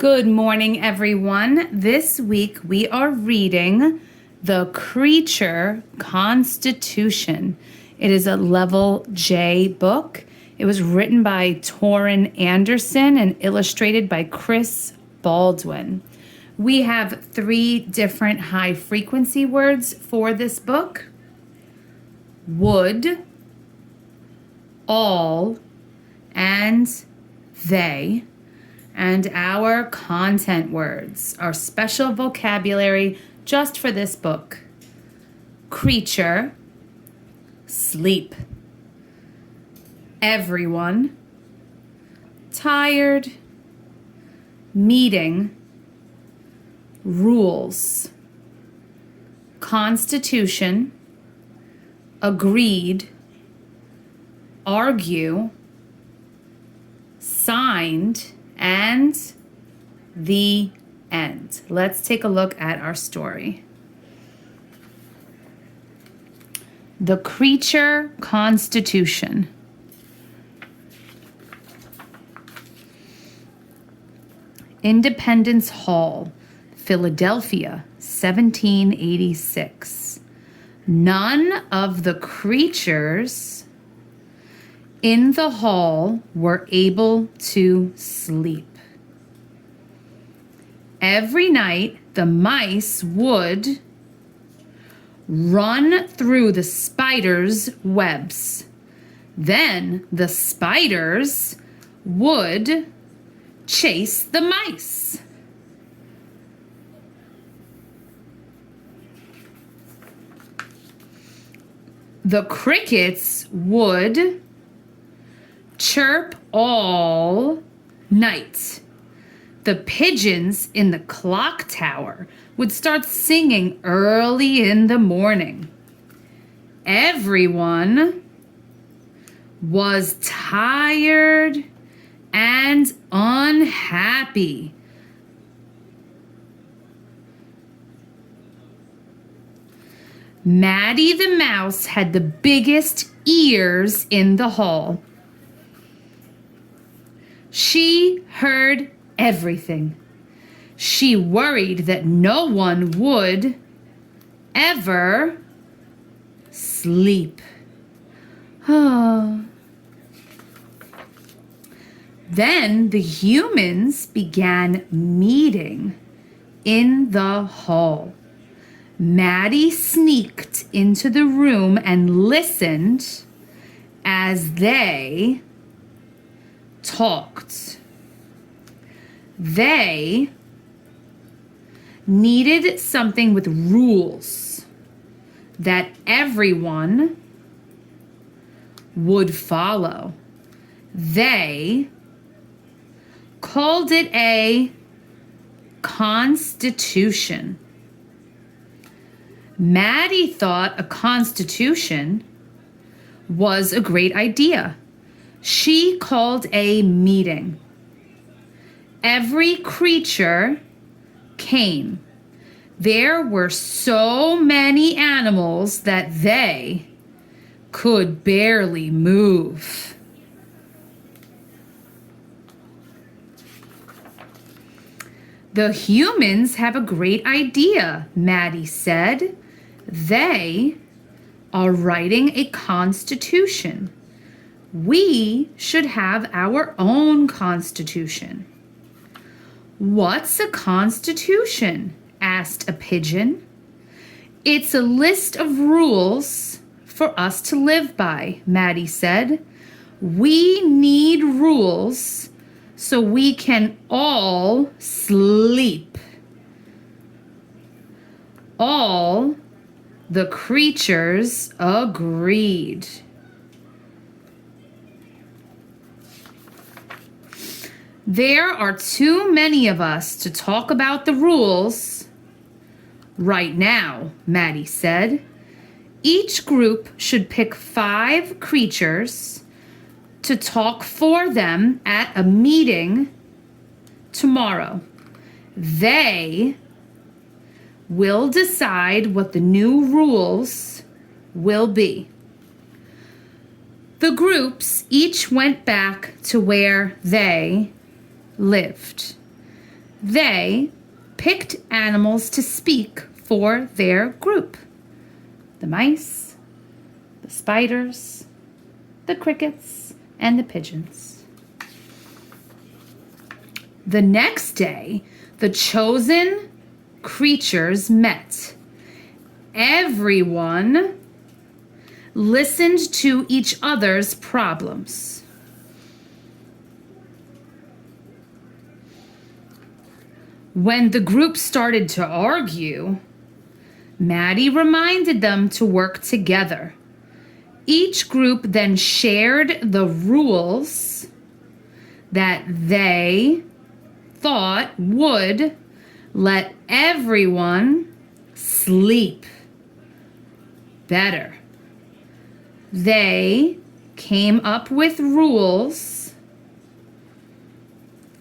Good morning, everyone. This week we are reading The Creature Constitution. It is a level J book. It was written by Torrin Anderson and illustrated by Chris Baldwin. We have 3 different high frequency words for this book: would, all, and they. And our content words are special vocabulary just for this book: creature, sleep, everyone, tired, meeting, rules, constitution, agreed, argue, signed, and the end. Let's take a look at our story. The Creature Constitution. Independence Hall, Philadelphia, 1786. None of the creatures in the hall were able to sleep. Every night, the mice would run through the spiders' webs. Then the spiders would chase the mice. The crickets would chirp all night. The pigeons in the clock tower would start singing early in the morning. Everyone was tired and unhappy. Maddie the mouse had the biggest ears in the hall. She heard everything. She worried that no one would ever sleep. Then the humans began meeting in the hall. Maddie sneaked into the room and listened as they talked. They needed something with rules that everyone would follow. They called it a constitution. Maddie thought a constitution was a great idea. She called a meeting. Every creature came. There were so many animals that they could barely move. The humans have a great idea, Maddie said. They are writing a constitution. We should have our own constitution. What's a constitution? Asked a pigeon. It's a list of rules for us to live by, Maddie said. We need rules so we can all sleep. All the creatures agreed. There are too many of us to talk about the rules right now, Maddie said. Each group should pick 5 creatures to talk for them at a meeting tomorrow. They will decide what the new rules will be. The groups each went back to where they lived. They picked animals to speak for their group. The mice, the spiders, the crickets, and the pigeons. The next day, the chosen creatures met. Everyone listened to each other's problems. When the group started to argue, Maddie reminded them to work together. Each group then shared the rules that they thought would let everyone sleep better. They came up with rules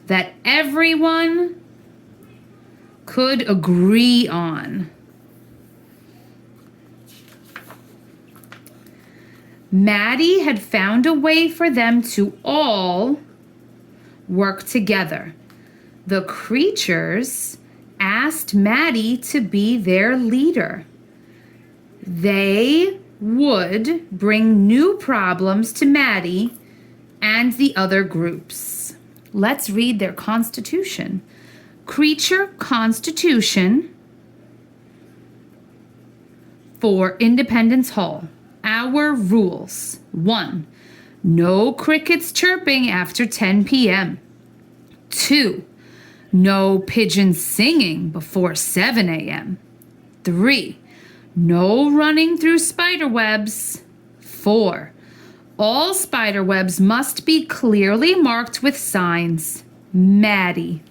that everyone could agree on. Maddie had found a way for them to all work together. The creatures asked Maddie to be their leader. They would bring new problems to Maddie and the other groups. Let's read their constitution. Creature constitution for Independence Hall. Our rules. 1. No crickets chirping after 10 p.m. 2. No pigeons singing before 7 a.m. 3. No running through spider webs. 4. All spider webs must be clearly marked with signs. Maddie.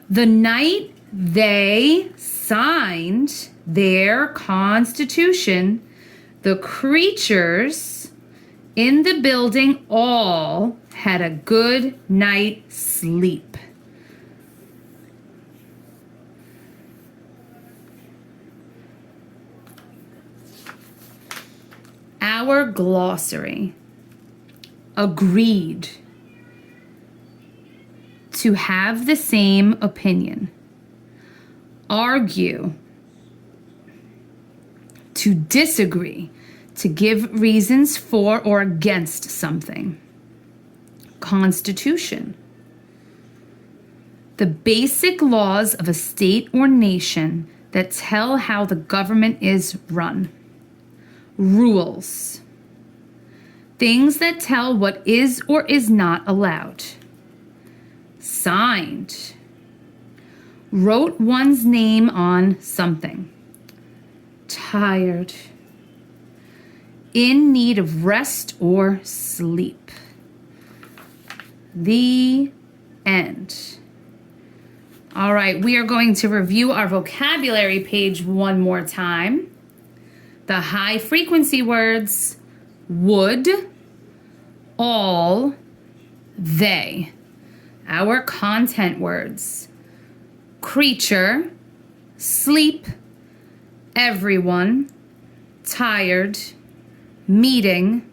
The night they signed their constitution, the creatures in the building all had a good night's sleep. Our glossary. Agreed. To have the same opinion. Argue. To disagree. To give reasons for or against something. Constitution. The basic laws of a state or nation that tell how the government is run. Rules. Things that tell what is or is not allowed. Signed. Wrote one's name on something. Tired. In need of rest or sleep. The end. All right, we are going to review our vocabulary page one more time. The high frequency words: would, all, they. Our content words: creature, sleep, everyone, tired, meeting,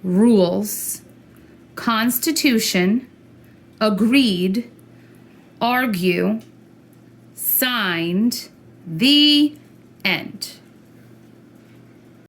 rules, constitution, agreed, argue, signed, the end.